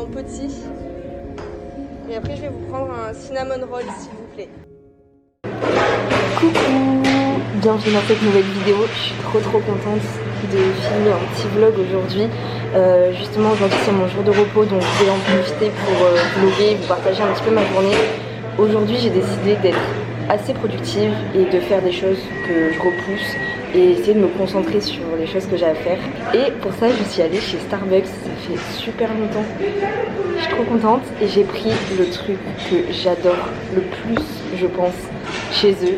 en petit. Et après, je vais vous prendre un cinnamon roll, s'il vous plaît. Coucou, bienvenue dans cette nouvelle vidéo. Je suis trop contente de filmer un petit vlog aujourd'hui. Justement, aujourd'hui c'est mon jour de repos, donc je vais en profiter pour vlogger, vous partager un petit peu ma journée. Aujourd'hui, j'ai décidé d'être assez productive et de faire des choses que je repousse et essayer de me concentrer sur les choses que j'ai à faire. Et pour ça, je suis allée chez Starbucks, ça fait super longtemps. Je suis trop contente et j'ai pris le truc que j'adore le plus, je pense, chez eux.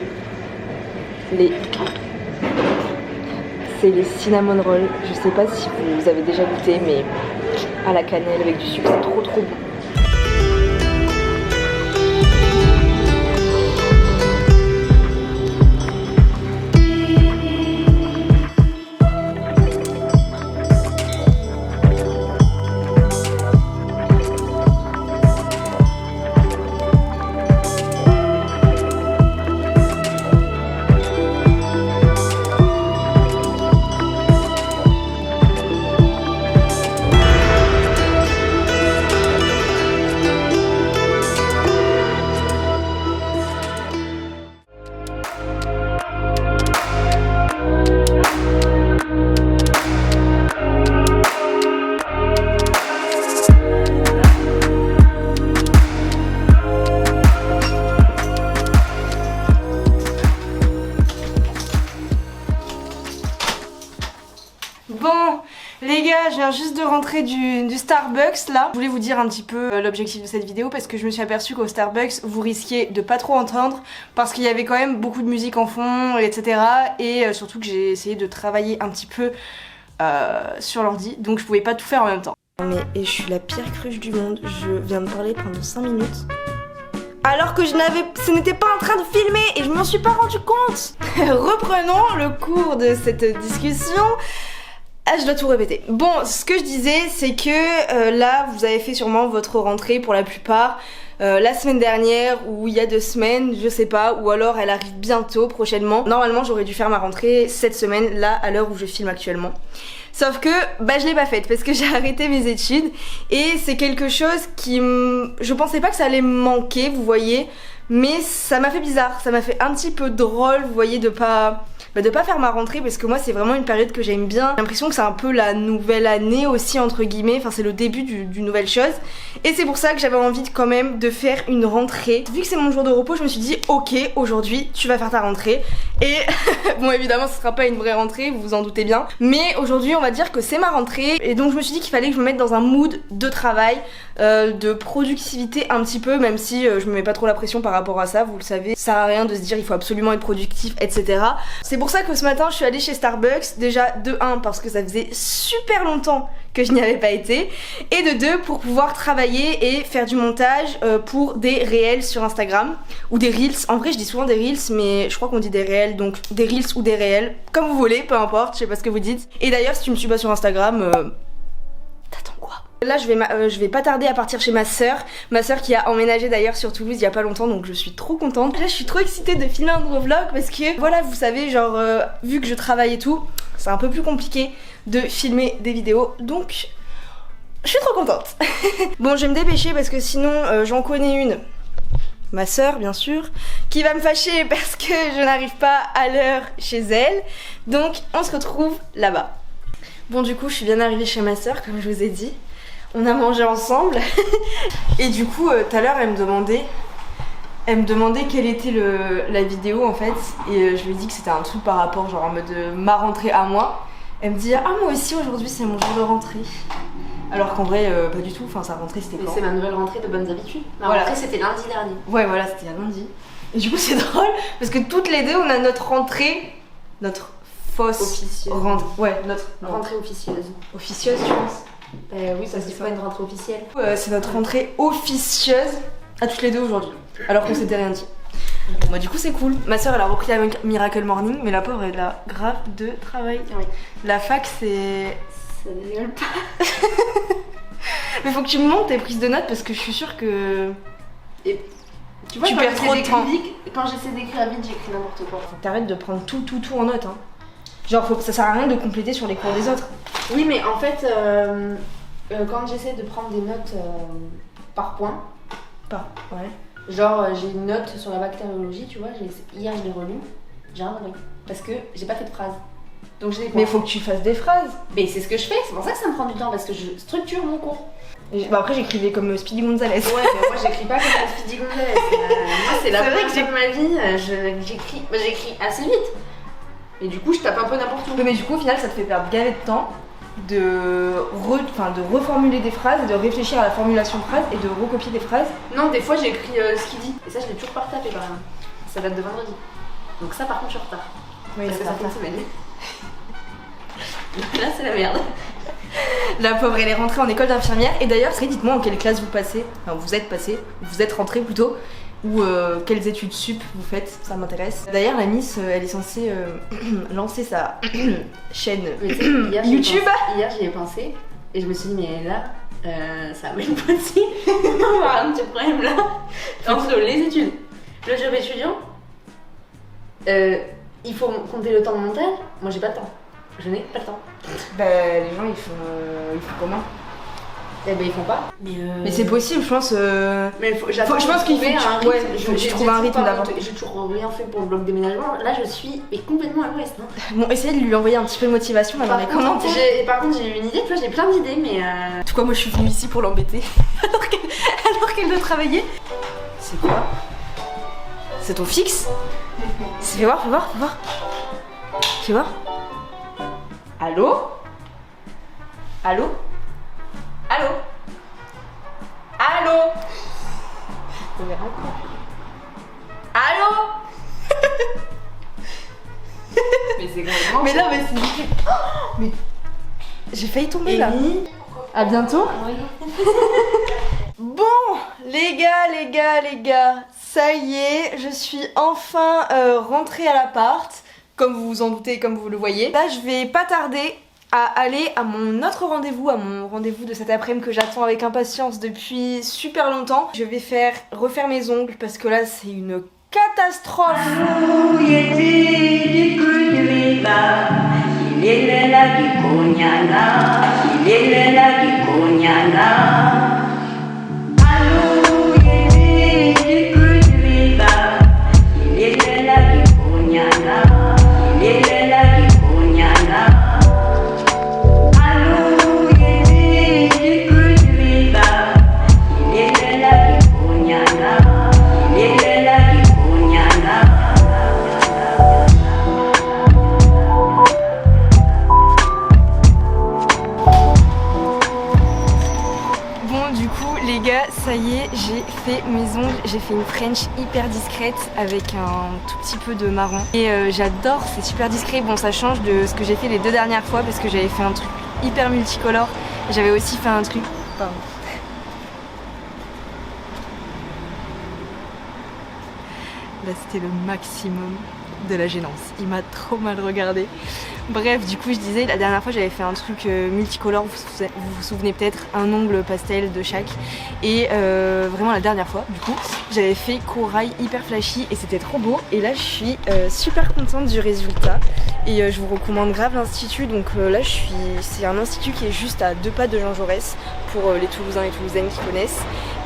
C'est les cinnamon rolls. Je sais pas si vous avez déjà goûté, mais à la cannelle avec du sucre, c'est trop bon. Bon les gars, je viens juste de rentrer du Starbucks là. Je voulais vous dire un petit peu l'objectif de cette vidéo parce que je me suis aperçue qu'au Starbucks vous risquiez de pas trop entendre parce qu'il y avait quand même beaucoup de musique en fond, etc. Et surtout que j'ai essayé de travailler un petit peu sur l'ordi, donc je pouvais pas tout faire en même temps. Mais je suis la pire cruche du monde, je viens de parler pendant 5 minutes. Alors que ce n'était pas en train de filmer et je m'en suis pas rendu compte. Reprenons le cours de cette discussion. Ah, je dois tout répéter. Bon, ce que je disais, c'est que là, vous avez fait sûrement votre rentrée pour la plupart la semaine dernière ou il y a 2 semaines, je sais pas, ou alors elle arrive bientôt, prochainement. Normalement, j'aurais dû faire ma rentrée cette semaine, là, à l'heure où je filme actuellement. Sauf que, bah, je l'ai pas faite parce que j'ai arrêté mes études et c'est quelque chose qui je pensais pas que ça allait me manquer, vous voyez, mais ça m'a fait bizarre, ça m'a fait un petit peu drôle, vous voyez, de pas faire ma rentrée parce que moi c'est vraiment une période que j'aime bien. J'ai l'impression que c'est un peu la nouvelle année aussi entre guillemets, enfin c'est le début d'une nouvelle chose. Et c'est pour ça que j'avais envie quand même de faire une rentrée. Vu que c'est mon jour de repos, je me suis dit ok, aujourd'hui tu vas faire ta rentrée. Et bon évidemment ce sera pas une vraie rentrée, vous vous en doutez bien. Mais aujourd'hui on va dire que c'est ma rentrée. Et donc je me suis dit qu'il fallait que je me mette dans un mood de travail, de productivité un petit peu, même si je me mets pas trop la pression par rapport à ça, vous le savez. Ça sert à rien de se dire il faut absolument être productif, etc. C'est pour ça que ce matin je suis allée chez Starbucks, déjà de 1 parce que ça faisait super longtemps que je n'y avais pas été, et de 2 pour pouvoir travailler et faire du montage pour des réels sur Instagram, ou des reels. En vrai je dis souvent des reels mais je crois qu'on dit des réels, donc des reels ou des réels, comme vous voulez, peu importe, je sais pas ce que vous dites. Et d'ailleurs si tu me suis pas sur Instagram, t'attends quoi? Là je vais pas tarder à partir chez ma soeur qui a emménagé d'ailleurs sur Toulouse il y a pas longtemps, donc je suis trop contente. Là je suis trop excitée de filmer un nouveau vlog parce que voilà, vous savez, genre vu que je travaille et tout, c'est un peu plus compliqué de filmer des vidéos, donc je suis trop contente. Bon, je vais me dépêcher parce que sinon j'en connais une, ma soeur bien sûr, qui va me fâcher parce que je n'arrive pas à l'heure chez elle, donc on se retrouve là-bas. Bon, du coup je suis bien arrivée chez ma soeur comme je vous ai dit. On a mangé ensemble et du coup tout à l'heure elle me demandait quelle était la vidéo en fait, et je lui ai dit que c'était un truc par rapport genre en mode ma rentrée à moi. Elle me dit ah moi aussi aujourd'hui c'est mon jour de rentrée, alors qu'en vrai pas du tout, enfin sa rentrée c'était quand? C'est ma nouvelle rentrée de bonnes habitudes. Ma voilà. rentrée c'était lundi dernier. Ouais voilà, c'était lundi. Et du coup c'est drôle parce que toutes les deux on a notre rentrée, notre fausse officieuse. Ouais, notre rentrée officieuse. Officieuse tu penses? Oui, ça c'est pas une rentrée officielle. C'est notre rentrée officieuse à toutes les deux aujourd'hui, alors qu'on s'était rien dit. Bon, bah du coup c'est cool. Ma soeur elle a repris la Miracle Morning, mais la pauvre elle a grave de travail. Oui. La fac c'est... Ça ne rigole pas. Mais faut que tu me montes tes prises de notes parce que je suis sûre que... Et tu vois, tu perds trop de temps. Quand j'essaie d'écrire vite, j'écris n'importe quoi. Faut que t'arrêtes de prendre tout en notes, hein. Genre ça sert à rien de compléter sur les cours des autres. Oui mais en fait Quand j'essaie de prendre des notes par point, Ouais. genre j'ai une note sur la bactériologie, tu vois, hier je l'ai relue, j'ai rien compris. Parce que j'ai pas fait de phrase. Donc j'ai des points. Mais faut que tu fasses des phrases. Mais c'est ce que je fais, c'est pour ça que ça me prend du temps, parce que je structure mon cours. Bah après j'écrivais comme Speedy Gonzalez. Ouais, mais moi j'écris pas comme la Speedy Gonzalez. Moi c'est la C'est vrai première que fois de ma vie, j'écris assez vite. Et du coup je tape un peu n'importe où. Mais du coup au final ça te fait perdre gavé de temps de reformuler des phrases et de réfléchir à la formulation de phrases et de recopier des phrases. Non, des fois j'écris ce qu'il dit. Et ça je l'ai toujours pas retapé par exemple. Ça date de vendredi. Donc ça par contre je suis en retard. Oui, Parce que ça fait une semaine. Là c'est la merde. La pauvre elle est rentrée en école d'infirmière. Et d'ailleurs dites-moi en quelle classe vous passez. Enfin vous êtes rentrée plutôt. Ou quelles études sup vous faites, ça m'intéresse. D'ailleurs la Miss elle est censée lancer sa chaîne YouTube. Hier j'y ai pensé et je me suis dit mais là ça va être possible. On va avoir un petit problème là. Entre les études, le job étudiant, il faut compter le temps de montage. Moi j'ai pas le temps. Je n'ai pas le temps. Bah les gens ils font comment? Eh ben ils font pas. Mais c'est possible je pense. Mais je pense qu'il faut que tu trouves un rythme d'avant. J'ai toujours rien fait pour le blog déménagement. Là je suis complètement à l'ouest. Hein. Bon, essayez de lui envoyer un petit peu de motivation dans les commentaires. Par contre j'ai eu une idée, tu vois, j'ai plein d'idées mais En tout cas moi je suis venue ici pour l'embêter alors qu'elle doit travailler. C'est quoi? C'est ton fixe? Fais voir. Fais voir. Allô? Allô? Allô? Allô? on verra encore. Allô? Mais c'est complètement. Mais là, mais c'est. Mais j'ai failli tomber là. À bientôt. Oui. Bon, les gars, ça y est, je suis enfin rentrée à l'appart, comme vous vous en doutez, comme vous le voyez. Là, je vais pas tarder à aller à mon autre rendez-vous, de cet après-midi que j'attends avec impatience depuis super longtemps. Je vais refaire mes ongles parce que là, c'est une catastrophe. Ça y est, j'ai fait mes ongles, j'ai fait une French hyper discrète avec un tout petit peu de marron et j'adore, c'est super discret. Bon, ça change de ce que j'ai fait les 2 dernières fois parce que j'avais fait un truc hyper multicolore, j'avais aussi fait un truc... Pardon. Là c'était le maximum de la gênance, il m'a trop mal regardé. Bref, du coup je disais, la dernière fois j'avais fait un truc multicolore, vous vous souvenez peut-être, un ongle pastel de chaque. Et vraiment la dernière fois, du coup, j'avais fait corail hyper flashy et c'était trop beau. Et là je suis super contente du résultat. Et je vous recommande grave l'institut, donc là c'est un institut qui est juste à 2 pas de Jean Jaurès, pour les Toulousains et Toulousaines qui connaissent.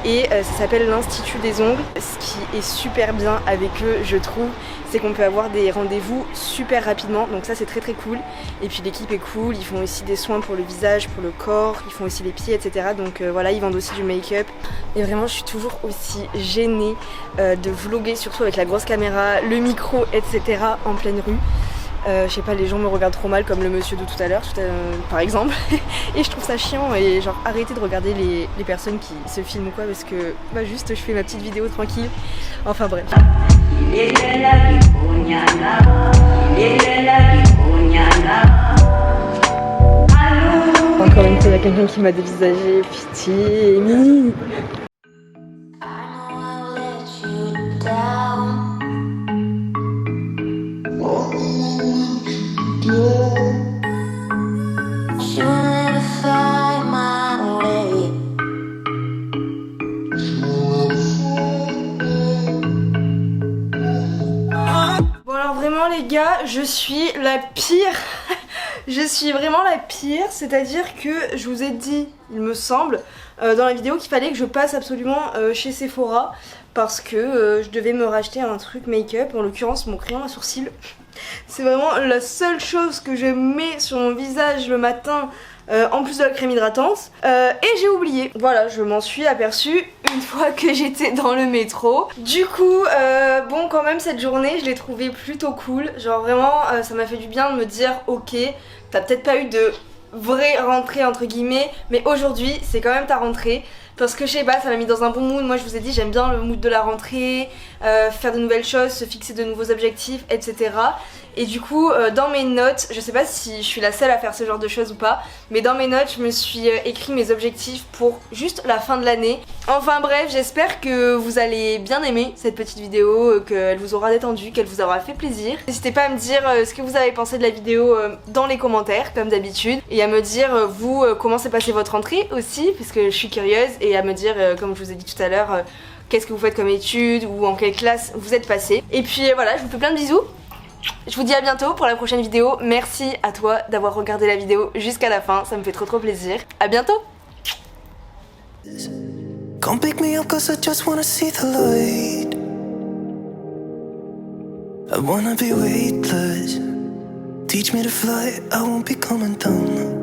Et ça s'appelle l'Institut des ongles. Ce qui est super bien avec eux, je trouve, c'est qu'on peut avoir des rendez-vous super rapidement, donc ça c'est très cool. Et puis l'équipe est cool, ils font aussi des soins pour le visage, pour le corps, ils font aussi les pieds, etc. Donc voilà, ils vendent aussi du make-up. Et vraiment je suis toujours aussi gênée de vlogger, surtout avec la grosse caméra, le micro, etc. en pleine rue. Je sais pas, les gens me regardent trop mal comme le monsieur de tout à l'heure, par exemple. Et je trouve ça chiant et genre arrêtez de regarder les personnes qui se filment ou quoi parce que bah juste je fais ma petite vidéo tranquille. Enfin bref. Encore une fois il y a quelqu'un qui m'a dévisagé, pitié. Bon alors vraiment les gars, je suis la pire. Je suis vraiment la pire, c'est-à-dire que je vous ai dit il me semble, dans la vidéo qu'il fallait que je passe absolument chez Sephora parce que je devais me racheter un truc make-up, en l'occurrence mon crayon à sourcils. C'est vraiment la seule chose que je mets sur mon visage le matin en plus de la crème hydratante et j'ai oublié. Voilà, je m'en suis aperçue une fois que j'étais dans le métro. Du coup bon, quand même cette journée je l'ai trouvée plutôt cool. Genre vraiment ça m'a fait du bien de me dire ok, t'as peut-être pas eu de vraie rentrée entre guillemets, mais aujourd'hui c'est quand même ta rentrée. Parce que je sais pas, ça m'a mis dans un bon mood. Moi je vous ai dit, j'aime bien le mood de la rentrée, faire de nouvelles choses, se fixer de nouveaux objectifs, etc. Et du coup dans mes notes, je sais pas si je suis la seule à faire ce genre de choses ou pas, mais dans mes notes je me suis écrit mes objectifs pour juste la fin de l'année. Enfin bref, j'espère que vous allez bien aimer cette petite vidéo, qu'elle vous aura détendu, qu'elle vous aura fait plaisir. N'hésitez pas à me dire ce que vous avez pensé de la vidéo dans les commentaires comme d'habitude, et à me dire vous comment s'est passée votre rentrée aussi, parce que je suis curieuse, et à me dire comme je vous ai dit tout à l'heure qu'est-ce que vous faites comme études ou en quelle classe vous êtes passé. Et puis voilà, je vous fais plein de bisous. Je vous dis à bientôt pour la prochaine vidéo. Merci à toi d'avoir regardé la vidéo jusqu'à la fin, ça me fait trop plaisir. À bientôt. Come pick me up 'cause I just wanna see the light. I wanna be weightless. Teach me to fly, I won't be coming down.